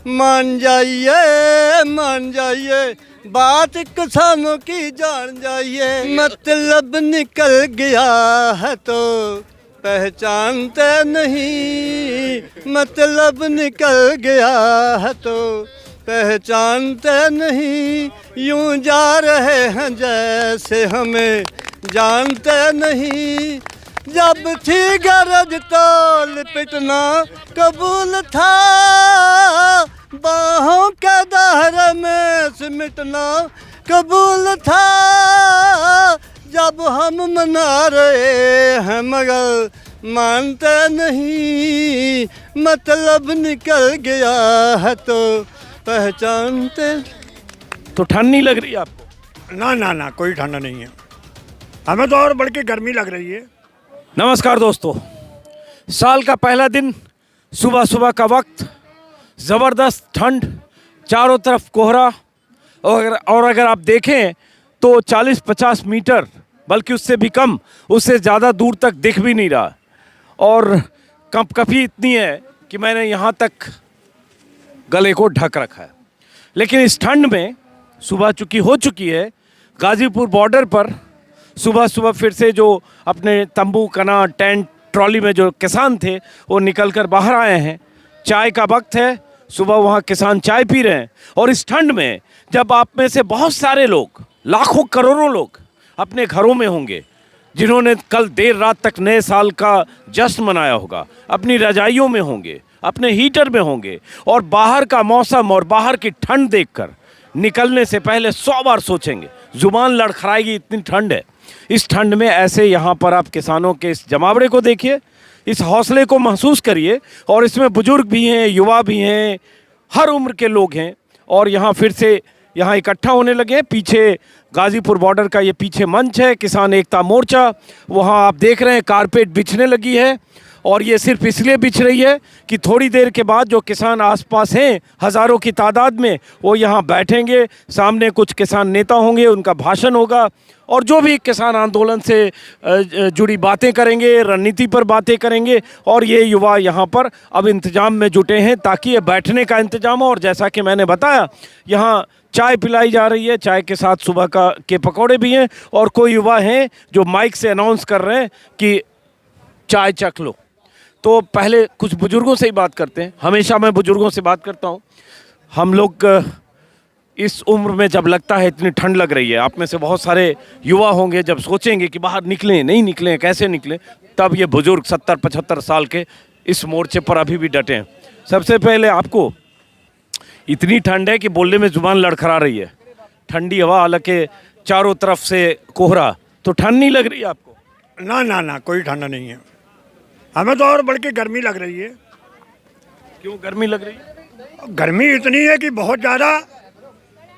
मान जाइए बात किसानों की जान जाइए। मतलब निकल गया है तो पहचानते नहीं, मतलब निकल गया है तो पहचानते नहीं। यूं जा रहे हैं जैसे हमें जानते नहीं। जब थी गरज तो लिपटना कबूल था, बाहों के दायरे में सिमटना कबूल था। जब हम मना रहे हैं मगर मानते नहीं, मतलब निकल गया है तो पहचानते। तो ठंड नहीं लग रही आपको? ना ना ना, कोई ठंड नहीं है, हमें तो और बल्कि गर्मी लग रही है। नमस्कार दोस्तों, साल का पहला दिन, सुबह सुबह का वक्त, ज़बरदस्त ठंड, चारों तरफ कोहरा। और अगर आप देखें तो 40-50 मीटर, बल्कि उससे भी कम, उससे ज़्यादा दूर तक दिख भी नहीं रहा। और कंपकपी इतनी है कि मैंने यहाँ तक गले को ढक रखा है। लेकिन इस ठंड में सुबह चूँकि हो चुकी है, गाज़ीपुर बॉर्डर पर सुबह सुबह फिर से जो अपने तंबू, कना, टेंट, ट्रॉली में जो किसान थे वो निकल कर बाहर आए हैं। चाय का वक्त है, सुबह वहाँ किसान चाय पी रहे हैं। और इस ठंड में जब आप में से बहुत सारे लोग, लाखों करोड़ों लोग अपने घरों में होंगे, जिन्होंने कल देर रात तक नए साल का जश्न मनाया होगा, अपनी रजाइयों में होंगे, अपने हीटर में होंगे, और बाहर का मौसम और बाहर की ठंड देखकर निकलने से पहले 100 बार सोचेंगे, जुबान लड़खड़ाएगी, इतनी ठंड है। इस ठंड में ऐसे यहाँ पर आप किसानों के इस जमावड़े को देखिए, इस हौसले को महसूस करिए। और इसमें बुजुर्ग भी हैं, युवा भी हैं, हर उम्र के लोग हैं। और यहाँ फिर से यहाँ इकट्ठा होने लगे हैं। पीछे गाज़ीपुर बॉर्डर का ये पीछे मंच है, किसान एकता मोर्चा। वहाँ आप देख रहे हैं कारपेट बिछने लगी है, और ये सिर्फ इसलिए बिछ रही है कि थोड़ी देर के बाद जो किसान आसपास हैं हज़ारों की तादाद में, वो यहाँ बैठेंगे। सामने कुछ किसान नेता होंगे, उनका भाषण होगा, और जो भी किसान आंदोलन से जुड़ी बातें करेंगे, रणनीति पर बातें करेंगे। और ये युवा यहाँ पर अब इंतज़ाम में जुटे हैं ताकि ये बैठने का इंतज़ाम हो। और जैसा कि मैंने बताया, यहाँ चाय पिलाई जा रही है, चाय के साथ सुबह के पकौड़े भी हैं। और कोई युवा हैं जो माइक से अनाउंस कर रहे हैं कि चाय चख लो। तो पहले कुछ बुजुर्गों से ही बात करते हैं। हमेशा मैं बुजुर्गों से बात करता हूँ। हम लोग इस उम्र में जब लगता है इतनी ठंड लग रही है, आप में से बहुत सारे युवा होंगे, जब सोचेंगे कि बाहर निकलें, नहीं निकलें, कैसे निकलें, तब ये बुजुर्ग 70-75 साल के इस मोर्चे पर अभी भी डटे हैं। सबसे पहले आपको, इतनी ठंड है कि बोलने में जुबान लड़खड़ा रही है, ठंडी हवा, हालांकि चारों तरफ से कोहरा, तो ठंड नहीं लग रही है आपको? ना ना ना, कोई ठंड नहीं है, हमें तो और बल्कि गर्मी लग रही है। क्यों गर्मी लग रही है? गर्मी इतनी है कि बहुत ज़्यादा,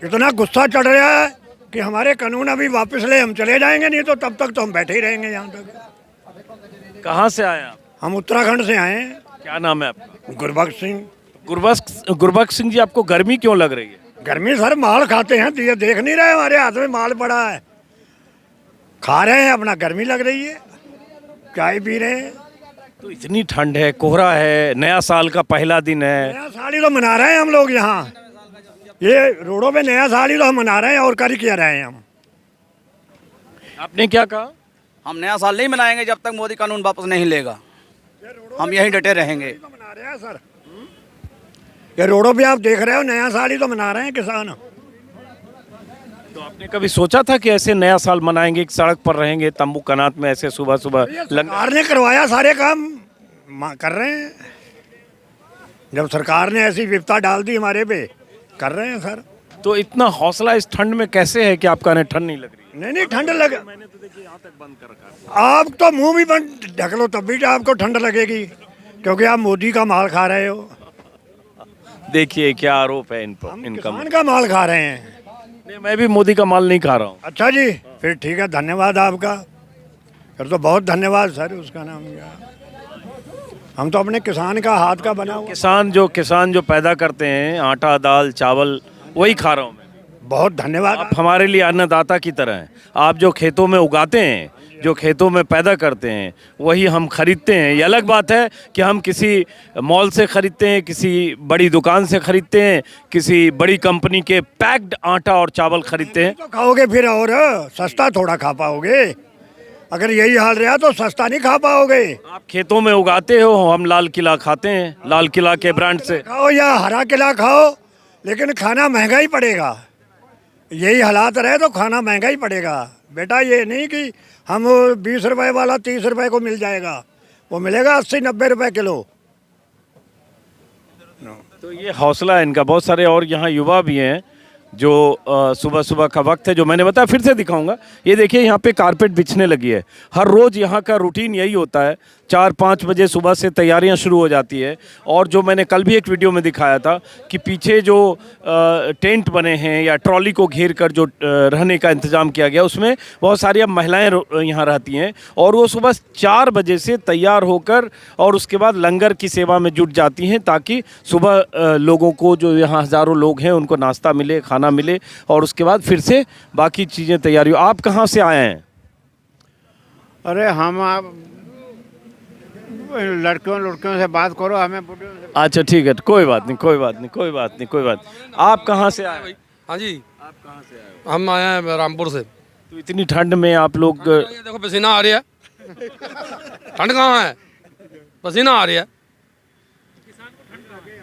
इतना गुस्सा चढ़ रहा है कि हमारे कानून अभी वापस ले, हम चले जाएंगे, नहीं तो तब तक तो हम बैठे ही रहेंगे यहाँ तक। कहाँ से आए आप? हम उत्तराखंड से आए हैं। क्या नाम है आपका? गुरबख्श सिंह। गुरबख्श सिंह जी, आपको गर्मी क्यों लग रही है? गर्मी सर, माल खाते हैं, ये देख नहीं रहे हमारे हाथ में माल पड़ा है, खा रहे हैं अपना, गर्मी लग रही है, चाय पी रहे हैं। तो इतनी ठंड है, कोहरा है, नया साल का पहला दिन है, नया साल ही तो मना रहे हैं हम लोग यहाँ, ये रोडों पे नया साल ही तो हम मना रहे हैं, और कर क्या रहे हैं हम। आपने क्या कहा? हम नया साल नहीं मनाएंगे जब तक मोदी कानून वापस नहीं लेगा, हम यहीं डटे रहेंगे। तो मना रहे हैं सर, ये रोडों पे आप देख रहे हो, नया साल ही तो मना रहे हैं किसान। तो आपने कभी सोचा था कि ऐसे नया साल मनाएंगे, सड़क पर रहेंगे, तंबू कनात में ऐसे सुबह सुबह? सरकार ने करवाया, सारे काम कर रहे हैं, जब सरकार ने ऐसी विपदा डाल दी हमारे पे, कर रहे हैं सर। तो इतना हौसला इस ठंड में कैसे है कि आपका ने ठंड नहीं लग रही? नहीं ठंड लगे, मैंने तो देखिए यहाँ तक बंद कर रखा है। आप तो मुंह भी बंद ढक लो तब भी आपको ठंड लगेगी, क्योंकि आप मोदी का माल खा रहे हो। देखिए क्या आरोप है इन पर, इनका। किसान का माल खा रहे हैं। नहीं, मैं भी मोदी का माल नहीं खा रहा हूँ। अच्छा जी, फिर ठीक है, धन्यवाद आपका, फिर तो बहुत धन्यवाद सर। उसका नाम क्या, हम तो अपने किसान का हाथ का बना हुआ, किसान जो पैदा करते हैं, आटा, दाल, चावल, वही खा रहा हूँ मैं। बहुत धन्यवाद। आप हमारे लिए अन्नदाता की तरह हैं। आप जो खेतों में उगाते हैं, जो खेतों में पैदा करते हैं वही हम खरीदते हैं। ये अलग बात है कि हम किसी मॉल से खरीदते हैं, किसी बड़ी दुकान से खरीदते हैं, किसी बड़ी कंपनी के पैक्ड आटा और चावल खरीदते हैं। तो खाओगे फिर, और सस्ता थोड़ा खा पाओगे। अगर यही हाल रहा तो सस्ता नहीं खा पाओगे। आप खेतों में उगाते हो, हम लाल किला खाते हैं, लाल किला के ब्रांड से। खाओ या हरा किला खाओ, लेकिन खाना महंगा ही पड़ेगा। यही हालात रहे तो खाना महंगा ही पड़ेगा बेटा। ये नहीं कि हम 20 रुपए वाला 30 रुपए को मिल जाएगा, वो मिलेगा 80-90 रुपए किलो। तो ये हौसला है इनका। बहुत सारे और यहाँ युवा भी हैं जो सुबह सुबह का वक्त है, जो मैंने बताया, फिर से दिखाऊंगा। ये देखिए यहाँ पे कारपेट बिछने लगी है। हर रोज़ यहाँ का रूटीन यही होता है, 4-5 बजे सुबह से तैयारियाँ शुरू हो जाती है। और जो मैंने कल भी एक वीडियो में दिखाया था कि पीछे जो टेंट बने हैं या ट्रॉली को घेर कर जो रहने का इंतज़ाम किया गया, उसमें बहुत सारी अब महिलाएँ यहाँ रहती हैं और वो सुबह 4 बजे से तैयार होकर और उसके बाद लंगर की सेवा में जुट जाती हैं, ताकि सुबह लोगों को, जो यहाँ हज़ारों लोग हैं, उनको नाश्ता मिले, खाना मिले और उसके बाद फिर से बाकी चीज़ें तैयारी हो। आप कहाँ से आए हैं? अरे हम आप लड़कियों से बात करो, हमें बुढ़ियों से। अच्छा ठीक है, कोई बात नहीं, कोई बात नहीं, कोई बात नहीं, कोई बात। आप कहाँ से आए? हाँ जी, आप कहाँ से आए? हम आए हैं रामपुर से। तो इतनी ठंड में आप लोग, ये देखो पसीना आ रही है। ठंड कहाँ है, पसीना आ रही है।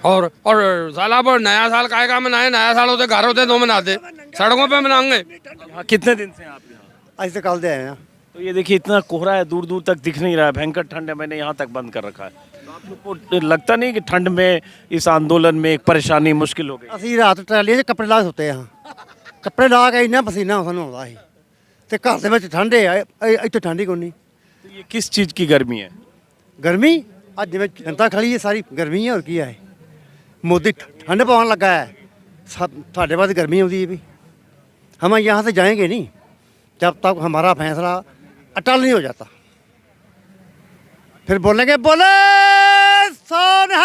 और साला पर नया साल काहे का मनाए? नया साल होते घर होते तो मनाते, सड़कों पे मनाएंगे। यहाँ कितने दिन से हैं आप यहाँ? आज से कल दे आए हैं। तो ये देखिए इतना कोहरा है, दूर दूर तक दिख नहीं रहा है, भयंकर ठंड है। मैंने यहाँ तक बंद कर रखा है। तो आप लोग को लगता नहीं कि ठंड में इस आंदोलन में एक परेशानी मुश्किल हो गई? ਅਸੀਂ ਰਾਤ ਟਰਾਲੀਆਂ 'ਚ ਕੱਪੜੇ ਲਾ ਕੇ ਸੁੱਤੇ ਹਾਂ। ਕੱਪੜੇ ਲਾ ਕੇ ਇੰਨਾ ਪਸੀਨਾ ਸਾਨੂੰ ਆਉਂਦਾ ਸੀ ਤੇ ਘਰ ਦੇ ਵਿੱਚ ਠੰਡੇ ਆ, ਇੱਥੇ ਠੰਡ ਹੀ ਕੋਈ ਨਹੀਂ। तो ये किस चीज़ की गर्मी है? ਗਰਮੀ ਅੱਜ ਜਿਵੇਂ ਜਨਤਾ ਖੜੀ ਹੈ ਸਾਰੀ ਗਰਮੀ ਹੈ, ਹੋਰ ਕੀ ਹੈ। मोदी ठंड पवाने लगा है, सब साढ़े पास गर्मी होती है भी। हम यहाँ से जाएंगे नहीं जब तक हमारा फैसला अटल नहीं हो जाता। फिर बोलेंगे बोले सोना।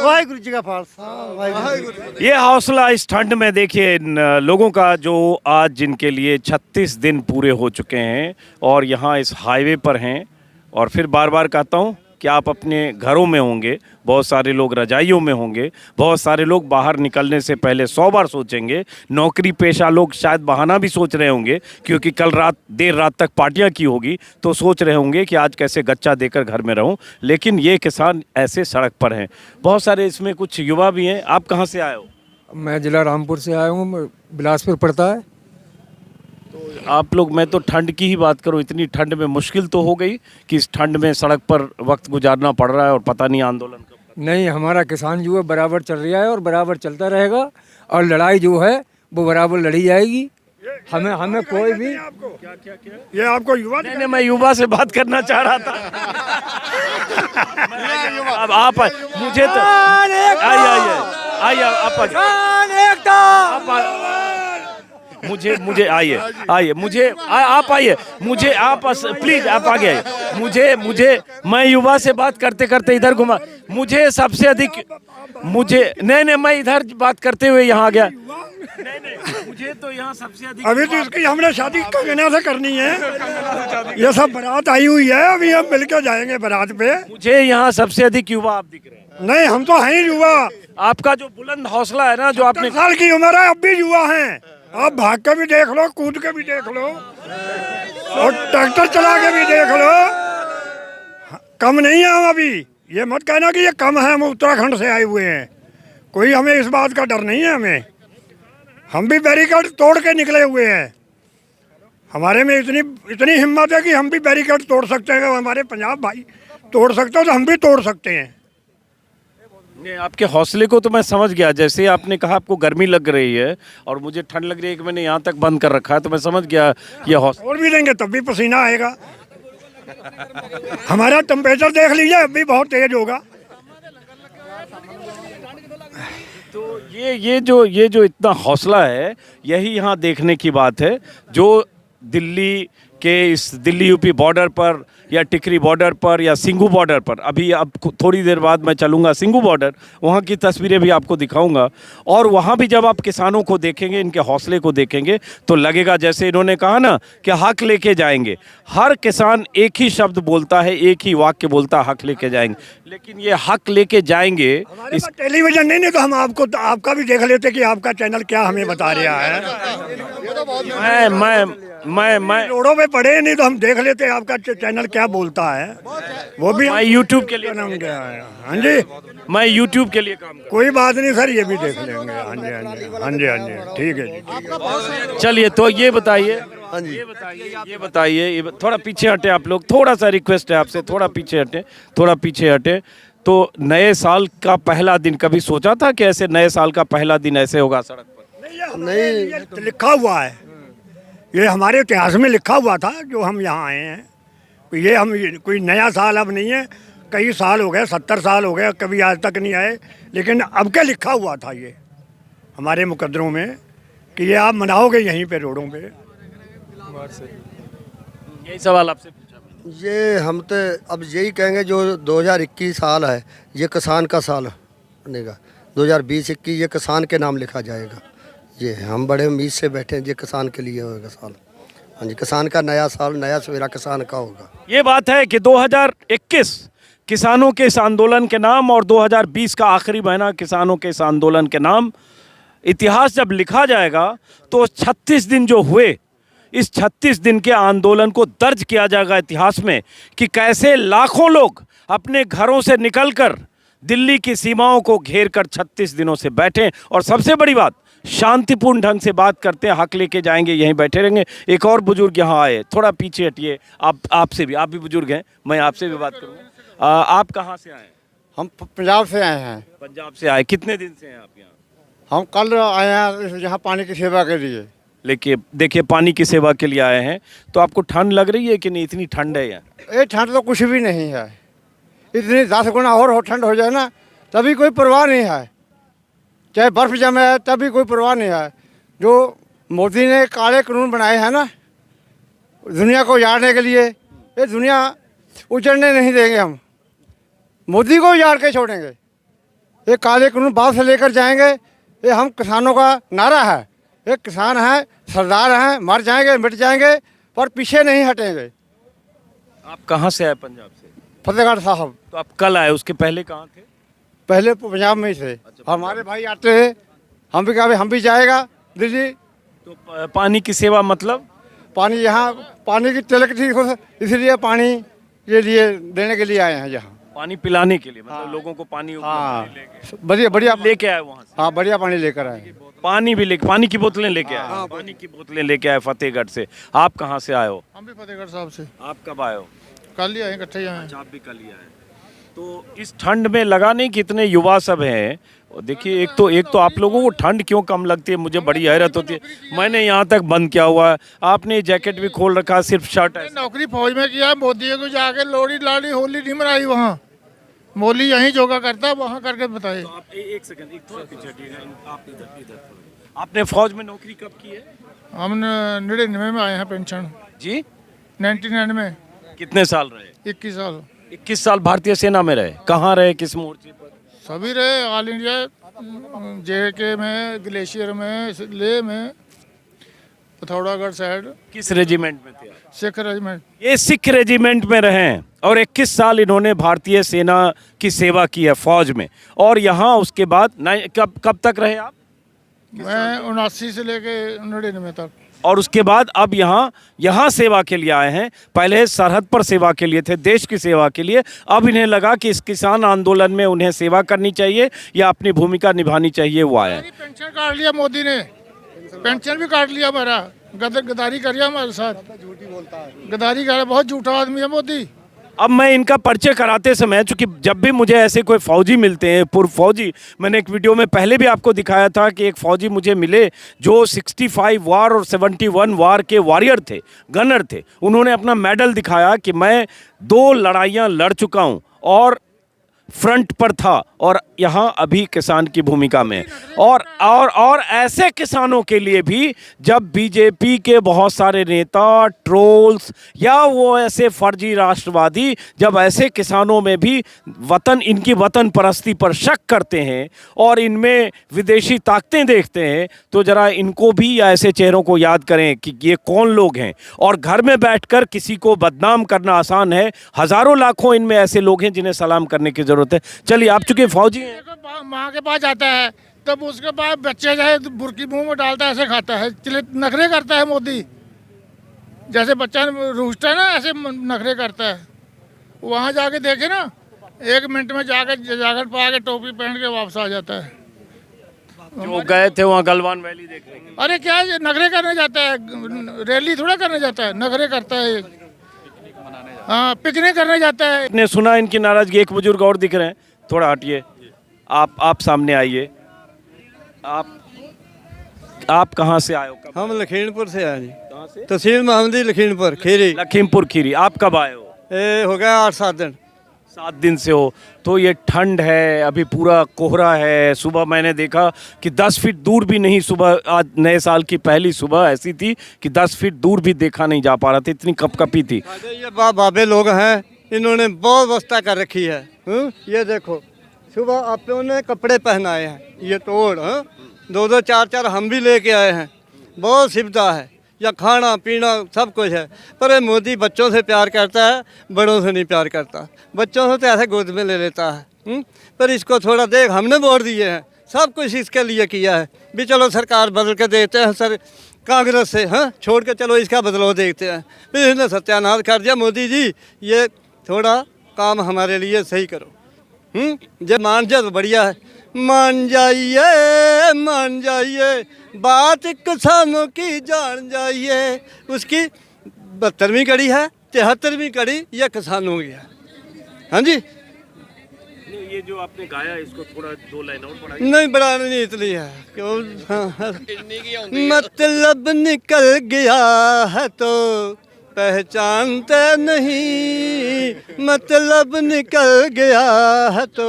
वाहिगुरु जी का खालसा, वाहिगुरु। ये हौसला इस ठंड में देखिए इन लोगों का, जो आज जिनके लिए 36 दिन पूरे हो चुके हैं और यहाँ इस हाईवे पर हैं। और फिर बार बार कहता हूँ कि आप अपने घरों में होंगे, बहुत सारे लोग रजाइयों में होंगे, बहुत सारे लोग बाहर निकलने से पहले 100 बार सोचेंगे। नौकरी पेशा लोग शायद बहाना भी सोच रहे होंगे, क्योंकि कल रात देर रात तक पार्टियां की होगी, तो सोच रहे होंगे कि आज कैसे गच्चा देकर घर में रहूं। लेकिन ये किसान ऐसे सड़क पर हैं। बहुत सारे इसमें कुछ युवा भी हैं। आप कहाँ से आए हो? मैं जिला रामपुर से आया हूँ, बिलासपुर पड़ता है। तो आप लोग, मैं तो ठंड की ही बात करूं, इतनी ठंड में मुश्किल तो हो गई कि इस ठंड में सड़क पर वक्त गुजारना पड़ रहा है और पता नहीं आंदोलन कब। नहीं, हमारा किसान जो है बराबर चल रहा है और बराबर चलता रहेगा, और लड़ाई जो है वो बराबर लड़ी जाएगी। हमें कोई भी ये आपको युवा नहीं, मैं युवा से बात करना चाह रहा था। अब आप मुझे तो आइए मुझे आइए मुझे आप आइए, मुझे आप प्लीज आप आगे आइए। मुझे मैं युवा से बात करते करते इधर घुमा, मुझे सबसे अधिक नहीं मैं इधर बात करते हुए यहाँ आ गया। नहीं मुझे तो यहाँ सबसे अधिक, अभी तो इसकी हमने शादी कंगना से करनी है। ये सब बारात आई हुई है, अभी हम मिलकर जाएंगे बारात पे। मुझे यहाँ सबसे अधिक युवा आप दिख रहे हैं। नहीं, हम तो हैं ही युवा। आपका जो बुलंद हौसला है ना, जो आपने 70 साल की उम्र है, अब भी युवा हैं। आप भाग के भी देख लो, कूद के भी देख लो, और ट्रैक्टर चला के भी देख लो। कम नहीं है हम अभी। ये मत कहना कि ये कम है, हम उत्तराखंड से आए हुए हैं। कोई हमें इस बात का डर नहीं है हमें। हम भी बैरिकेड तोड़ के निकले हुए हैं। हमारे में इतनी हिम्मत है कि हम भी बैरिकेड तोड़ सकते हैं। हमारे पंजाब भाई तोड़ सकते हो तो हम भी तोड़ सकते हैं। नहीं, आपके हौसले को तो मैं समझ गया। जैसे आपने कहा आपको गर्मी लग रही है और मुझे ठंड लग रही है कि मैंने यहाँ तक बंद कर रखा है, तो मैं समझ गया ये हौसला। और भी देंगे तब भी पसीना आएगा। हमारा टेम्परेचर देख लीजिए, अब भी बहुत तेज होगा। तो ये जो इतना हौसला है, यही यहाँ देखने की बात है। जो दिल्ली कि इस दिल्ली यूपी बॉर्डर पर या टिकरी बॉर्डर पर या सिंघू बॉर्डर पर, अभी अब थोड़ी देर बाद मैं चलूँगा सिंघू बॉर्डर, वहाँ की तस्वीरें भी आपको दिखाऊंगा। और वहाँ भी जब आप किसानों को देखेंगे, इनके हौसले को देखेंगे, तो लगेगा जैसे इन्होंने कहा ना कि हक लेके जाएंगे। हर किसान एक ही शब्द बोलता है, एक ही वाक्य बोलता है, हक लेके जाएंगे। लेकिन ये हक लेके जाएंगे हमारे पास टेलीविजन नहीं तो हम आपका भी देख लेते कि आपका चैनल क्या हमें बता रहा है। मैं रोडों पे पड़े नहीं तो हम देख लेते आपका चैनल क्या बोलता है। वो भी मैं यूट्यूब के लिए हम गया है। हाँ जी, मैं यूट्यूब के लिए काम कर कोई बात नहीं सर, ये भी देख लेंगे। हाँ जी, हाँ जी, हाँ जी, हाँ जी, ठीक है जी, ठीक है। चलिए, तो ये बताइए, ये बताइए, थोड़ा पीछे हटे आप लोग, थोड़ा सा रिक्वेस्ट है आपसे, थोड़ा पीछे हटे, थोड़ा पीछे हटे। तो नए साल का पहला दिन कभी सोचा था कि ऐसे नए साल का पहला दिन ऐसे होगा सड़क पर? नहीं, ये लिखा हुआ है, ये हमारे इतिहास में लिखा हुआ था जो हम यहाँ आए हैं। ये हम कोई नया साल अब नहीं है, कई साल हो गए, 70 साल हो गए, कभी आज तक नहीं आए। लेकिन अब क्या लिखा हुआ था ये हमारे मुकद्दरों में कि ये आप मनाओगे यहीं पे रोडों पे। यही सवाल आपसे पूछा। ये हम तो अब यही कहेंगे, जो 2021 साल है ये किसान का साल बनेगा। 2020-21 ये किसान के नाम लिखा जाएगा। ये हम बड़े उम्मीद से बैठे हैं, ये किसान के लिए होगा साल। हाँ जी, किसान का नया साल, नया सवेरा किसान का होगा। ये बात है कि 2021 किसानों के इस आंदोलन के नाम और 2020 का आखिरी महीना किसानों के इस आंदोलन के नाम, इतिहास जब लिखा जाएगा तो 36 दिन जो हुए, इस 36 दिन के आंदोलन को दर्ज किया जाएगा इतिहास में कि कैसे लाखों लोग अपने घरों से निकलकर दिल्ली की सीमाओं को घेर कर 36 दिनों से बैठे, और सबसे बड़ी बात शांतिपूर्ण ढंग से बात करते हैं, हक लेके जाएंगे, यहीं बैठे रहेंगे। एक और बुजुर्ग यहाँ आए, थोड़ा पीछे हटिए, आपसे भी, आप भी बुजुर्ग हैं, मैं आपसे भी बात करूँगा। आप कहाँ से आए? हम पंजाब से आए हैं। पंजाब से आए, कितने दिन से हैं आप यहाँ? हम कल आए हैं यहाँ पानी की सेवा के लिए। लेकिन देखिए, पानी की सेवा के लिए आए हैं, तो आपको ठंड लग रही है कि नहीं? इतनी ठंड है यहाँ? ये ठंड तो कुछ भी नहीं है, इतनी 10 गुना और ठंड हो जाए ना तभी कोई परवाह नहीं है, चाहे बर्फ़ जमे है तभी कोई परवाह नहीं है। जो मोदी ने काले कानून बनाए हैं ना दुनिया को उजाड़ने के लिए, ये दुनिया उजड़ने नहीं देंगे हम, मोदी को उजाड़ के छोड़ेंगे। ये काले कानून बाद से लेकर जाएंगे। ये हम किसानों का नारा है, ये किसान हैं, सरदार हैं, मर जाएंगे, मिट जाएंगे, पर पीछे नहीं हटेंगे। आप कहाँ से आए? पंजाब से। फतेहगढ़ साहब। तो आप कल आए, उसके पहले कहाँ थे? पहले पंजाब में ही थे। हमारे भाई आते हैं, हम भी कहा हम भी जाएगा दिल्ली। तो पानी की सेवा मतलब? पानी यहाँ पानी की तिलक ठीक हो, इसलिए पानी के लिए देने के लिए आए हैं यहाँ। पानी पिलाने के लिए, मतलब लोगों को पानी बढ़िया बढ़िया लेके आए वहाँ से? हाँ, बढ़िया पानी लेकर आए। पानी भी लेके, पानी की बोतलें लेके आए? पानी की बोतलें लेके आए फतेहगढ़ से। आप कहाँ से आए हो? हम भी फतेहगढ़ साहब से। आप कब आए हो? कल ही आए, इकट्ठे ही आए। आप भी कल ही आए। तो इस ठंड में लगा नहीं कितने युवा सब हैं, और देखिए एक तो आप लोगों को ठंड क्यों कम लगती है, मुझे बड़ी हैरत होती है। मैंने यहाँ तक बंद किया हुआ है, आपने जैकेट भी खोल रखा, सिर्फ शर्ट है। नौकरी फौज में किया, मोदी को जाके लोहड़ी लाड़ी होली नहीं मनाई वहाँ। मोदी यहीं योगा करता, वहाँ करके बताए। तो आप एक सेकंड, एक थोड़ा पीछे हटिएगा, आप इधर। आपने फौज में नौकरी कब की है? हम 99 में आए हैं पेंशन जी। 99 में। कितने साल रहे? 21 साल। 21 साल भारतीय सेना में रहे। कहाँ रहे, किस मोर्चे पर? सभी रहे, ऑल इंडिया, JK में, ग्लेशियर में, लेह में, पिथौरागढ़ साइड। किस रेजिमेंट में थे? सिख रेजिमेंट। ये सिख रेजिमेंट में रहे हैं, और 21 साल इन्होंने भारतीय सेना की सेवा की है फौज में। और यहाँ उसके बाद कब तक रहे आप? मैं 79 से लेके 99 तक। और उसके बाद अब यहाँ सेवा के लिए आए हैं। पहले सरहद पर सेवा के लिए थे, देश की सेवा के लिए। अब इन्हें लगा कि इस किसान आंदोलन में उन्हें सेवा करनी चाहिए या अपनी भूमिका निभानी चाहिए, वो आए हैं। पेंशन काट लिया मोदी ने, पेंशन भी काट लिया हमारा, गद्दारी करिए हमारे साथ। गद्दारी कर, बहुत झूठा आदमी है मोदी। अब मैं इनका परिचय कराते समय, चूंकि जब भी मुझे ऐसे कोई फौजी मिलते हैं, पूर्व फौजी, मैंने एक वीडियो में पहले भी आपको दिखाया था कि एक फौजी मुझे मिले जो 65 वार और 71 वार के वॉरियर थे, गनर थे। उन्होंने अपना मेडल दिखाया कि मैं 2 लड़ाइयाँ लड़ चुका हूँ और फ्रंट पर था और यहाँ अभी किसान की भूमिका में। और ऐसे किसानों के लिए भी जब बीजेपी के बहुत सारे नेता, ट्रोल्स या वो ऐसे फर्जी राष्ट्रवादी जब ऐसे किसानों में भी इनकी वतन परस्ती पर शक करते हैं और इनमें विदेशी ताकतें देखते हैं, तो जरा इनको भी या ऐसे चेहरों को याद करें कि ये कौन लोग हैं। और घर में बैठकर किसी को बदनाम करना आसान है, हजारों लाखों इनमें ऐसे लोग हैं जिन्हें सलाम करने की जरूरत है। चलिए, आप चूंकि फौजी हैं, माँ के पास जाता है तब उसके बाद बच्चे जो है बुर्की मुंह में डालता है, ऐसे खाता है, नखरे करता है मोदी। जैसे बच्चा रूठता है ना, ऐसे नखरे करता है। वहाँ जाके देखे ना, 1 मिनट में जाकर जैकेट पा के टोपी पहन के वापस आ जाता है। जो गए थे वहाँ गलवान वैली देखने के लिए। अरे क्या नखरे करने जाता है, रैली थोड़ा करने जाता है, नखरे करता है। हाँ, पिकनिक करने जाता है। आपने सुना इनकी नाराजगी। एक बुजुर्ग और दिख रहे हैं, थोड़ा हटिए, आप सामने आइए। आप कहाँ से आए हो? हम लखीमपुर से आए जी। कहाँ से? तहसील मोहम्मदी लखीमपुर खीरी। लखीमपुर खीरी। आप कब आए हो? ये हो गया 8-7 दिन। 7 दिन से हो। तो ये ठंड है, अभी पूरा कोहरा है। सुबह मैंने देखा कि 10 फीट दूर भी नहीं, सुबह आज नए साल की पहली सुबह ऐसी थी कि 10 फीट दूर भी देखा नहीं जा पा रहा था, इतनी कपकपी थी। ये बाबे लोग हैं, इन्होंने बहुत व्यवस्था कर रखी है। ये देखो, सुबह आपने कपड़े पहनाए हैं, ये तोड़ 2-2 4-4 हम भी लेके आए हैं। बहुत सुविधा है, या खाना पीना सब कुछ है। पर ये मोदी बच्चों से प्यार करता है, बड़ों से नहीं प्यार करता। बच्चों से तो ऐसे गोद में ले लेता है। पर इसको थोड़ा देख, हमने वोट दिए हैं, सब कुछ इसके लिए किया है। भी चलो सरकार बदल के देखते हैं सर, कांग्रेस से छोड़ के चलो इसका बदलाव देखते हैं। फिर इसने सत्यानाश कर दिया। मोदी जी, ये थोड़ा काम हमारे लिए सही करो। जब मान जाए तो बढ़िया है। मान जाइए बात किसानों की जान जाइए। उसकी 72वीं कड़ी है, 73वीं कड़ी ये किसानों की है। हाँ जी, ये जो आपने गाया इसको थोड़ा 2 लाइन और पढ़ाइए। नहीं बढ़ाना नहीं, इतनी है क्यों। मतलब निकल गया है तो पहचानते नहीं, मतलब निकल गया है तो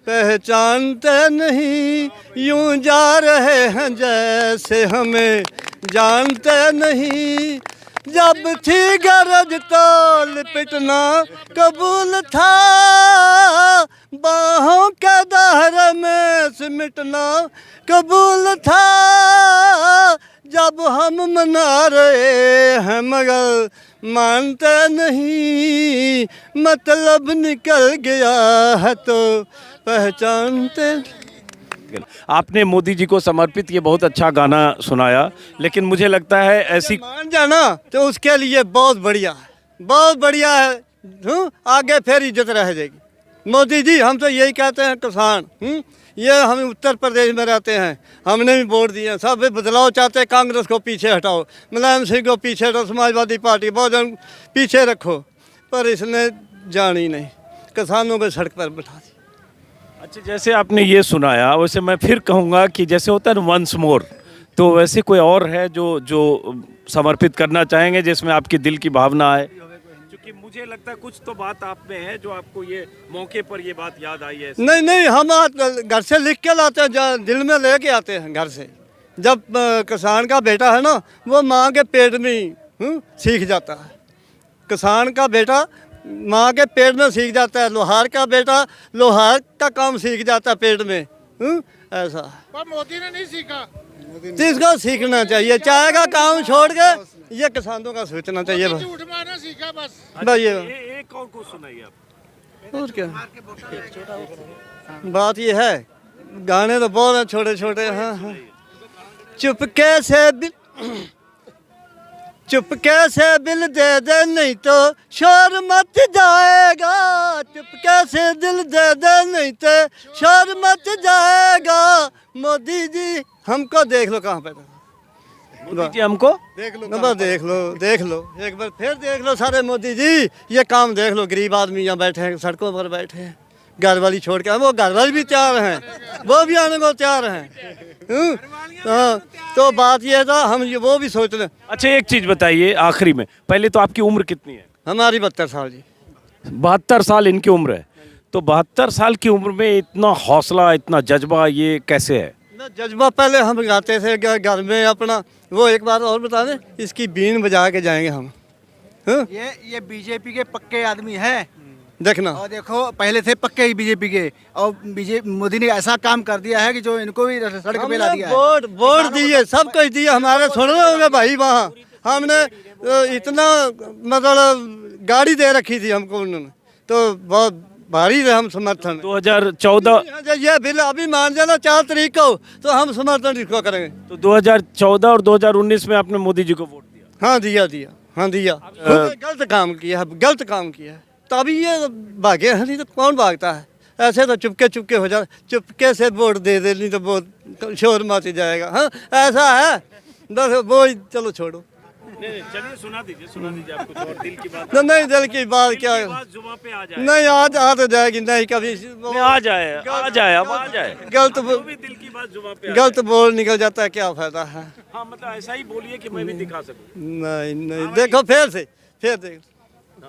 पहचानते नहीं। यूं जा रहे हैं जैसे हमें जानते नहीं। जब थी गरज तो लिपटना कबूल था, बाहों के दायरे में सिमटना कबूल था। जब हम मना रहे हैं मगर मानते नहीं, मतलब निकल गया है तो पहचानते। आपने मोदी जी को समर्पित ये बहुत अच्छा गाना सुनाया, लेकिन मुझे लगता है ऐसी मान जाना तो उसके लिए बहुत बढ़िया है, बहुत बढ़िया है। आगे फिर इज्जत रह जाएगी। मोदी जी, हम तो यही कहते हैं किसान, ये हम उत्तर प्रदेश में रहते हैं, हमने भी वोट दिए, सब बदलाव चाहते हैं। कांग्रेस को पीछे हटाओ, मुलायम सिंह को पीछे हटाओ, समाजवादी पार्टी बहुजन पीछे रखो, पर इसने जानी नहीं, किसानों को सड़क पर बैठा दी। अच्छा, जैसे आपने ये सुनाया, वैसे मैं फिर कहूँगा कि जैसे होता है वंस मोर, तो वैसे कोई और है जो समर्पित करना चाहेंगे जिसमें आपकी दिल की भावना आए? क्योंकि मुझे लगता है कुछ तो बात आप में है जो आपको ये मौके पर ये बात याद आई है। नहीं, हम घर से लिख के लाते हैं, दिल में लेके आते हैं घर से। जब किसान का बेटा है ना, वो माँ के पेट में सीख जाता है। किसान का बेटा माँ के पेट में सीख जाता है, लोहार का बेटा लोहार का काम सीख जाता है पेट में। ऐसा पर मोदी ने नहीं सीखा, इसको सीखना चाहिए। चाय का काम छोड़ के ये किसानों का सोचना चाहिए। बस झूठ मारना सीखा बस। ये एक और कुछ सुनाइए आप। और क्या बात ये है, गाने तो बहुत हैं छोटे छोटे। हाँ, चुपके से बिल दे दे नहीं तो शोर मच जाएगा। चुपके से दिल दे दे नहीं तो शोर मच जाएगा। मोदी जी, हमको देख लो कहाँ पे। मोदी जी हमको देख लो, बस देख लो एक बार फिर देख लो सारे। मोदी जी, ये काम देख लो, गरीब आदमी यहाँ बैठे हैं, सड़कों पर बैठे हैं, घर वाली छोड़ के। वो घर वाली भी तैयार हैं, वो भी आने को तैयार हैं। तो बात ये था, हम ये वो भी सोच लें। अच्छा, एक चीज़ बताइए आखिरी में, पहले तो आपकी उम्र कितनी है? हमारी 72 साल जी। 72 साल इनकी उम्र है। तो 72 साल की उम्र में इतना हौसला, इतना जज्बा, ये कैसे है? ना जज्बा पहले हम गाते थे घर में अपना। वो एक बात और बता दें, इसकी बीन बजा के जाएंगे हम। हाँ? ये बीजेपी के पक्के आदमी हैं। देखना, और देखो पहले थे पक्के ही बीजेपी के, और बीजेपी मोदी ने ऐसा काम कर दिया है कि जो इनको भी सड़क पे ला दिया है। वोट दिए, सब कुछ दिए, हमारे छोड़ रहे होंगे भाई। वहाँ हमने इतना मतलब गाड़ी दे रखी थी हमको उन्होंने, तो बहुत भारी रहे हम समर्थन। 2014 ये बिल अभी मान जाना 4 तारीख को, तो हम समर्थन इसको करेंगे। तो 2014 और 2019 में आपने मोदी जी को वोट दिया? हाँ दिया, हाँ दिया। गलत काम किया है, गलत काम किया है, तभी ये भागे हैं। नहीं तो कौन भागता है? ऐसे तो चुपके हो जाए, चुपके से वोट दे दे, नहीं तो बहुत शोर मच जाएगा। हाँ ऐसा है, बस वो चलो छोड़ो। चलिए सुना दीजिए आप कुछ और दिल की बात। नहीं दिल की बात क्या, जुबान पे आ जाए। नहीं आज आ तो जाएगी, नहीं कभी आ जाए अब आ जाए। गलत भी दिल की बात जुबान पे गलत बोल निकल जाता है, क्या फायदा है? हाँ मतलब ऐसा ही बोलिए कि मैं भी दिखा सकूं। नहीं देखो फिर देख,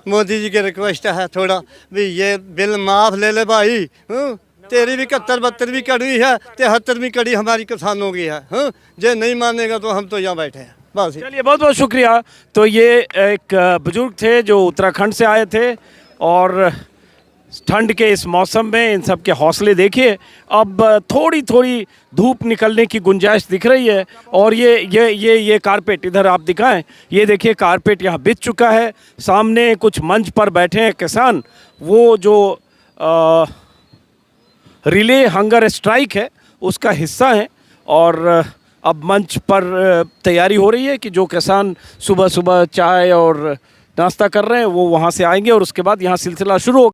मोदी जी की रिक्वेस्ट है थोड़ा भी ये बिल माफ ले ले भाई। तेरी भी 71-72वीं कड़ी है, 73वीं कड़ी हमारी किसानों की है। जो नहीं मानेगा तो हम तो यहाँ बैठे हैं बस। चलिए बहुत बहुत शुक्रिया। तो ये एक बुजुर्ग थे जो उत्तराखंड से आए थे, और ठंड के इस मौसम में इन सब के हौसले देखिए। अब थोड़ी थोड़ी धूप निकलने की गुंजाइश दिख रही है, और ये कारपेट इधर आप दिखाएं, ये देखिए कारपेट यहाँ बिछ चुका है। सामने कुछ मंच पर बैठे हैं किसान, वो जो रिले हंगर स्ट्राइक है उसका हिस्सा है, और अब मंच पर तैयारी हो रही है कि जो किसान सुबह सुबह चाय और नाश्ता कर रहे हैं वो वहाँ से आएंगे, और उसके बाद यहाँ सिलसिला शुरू होगा।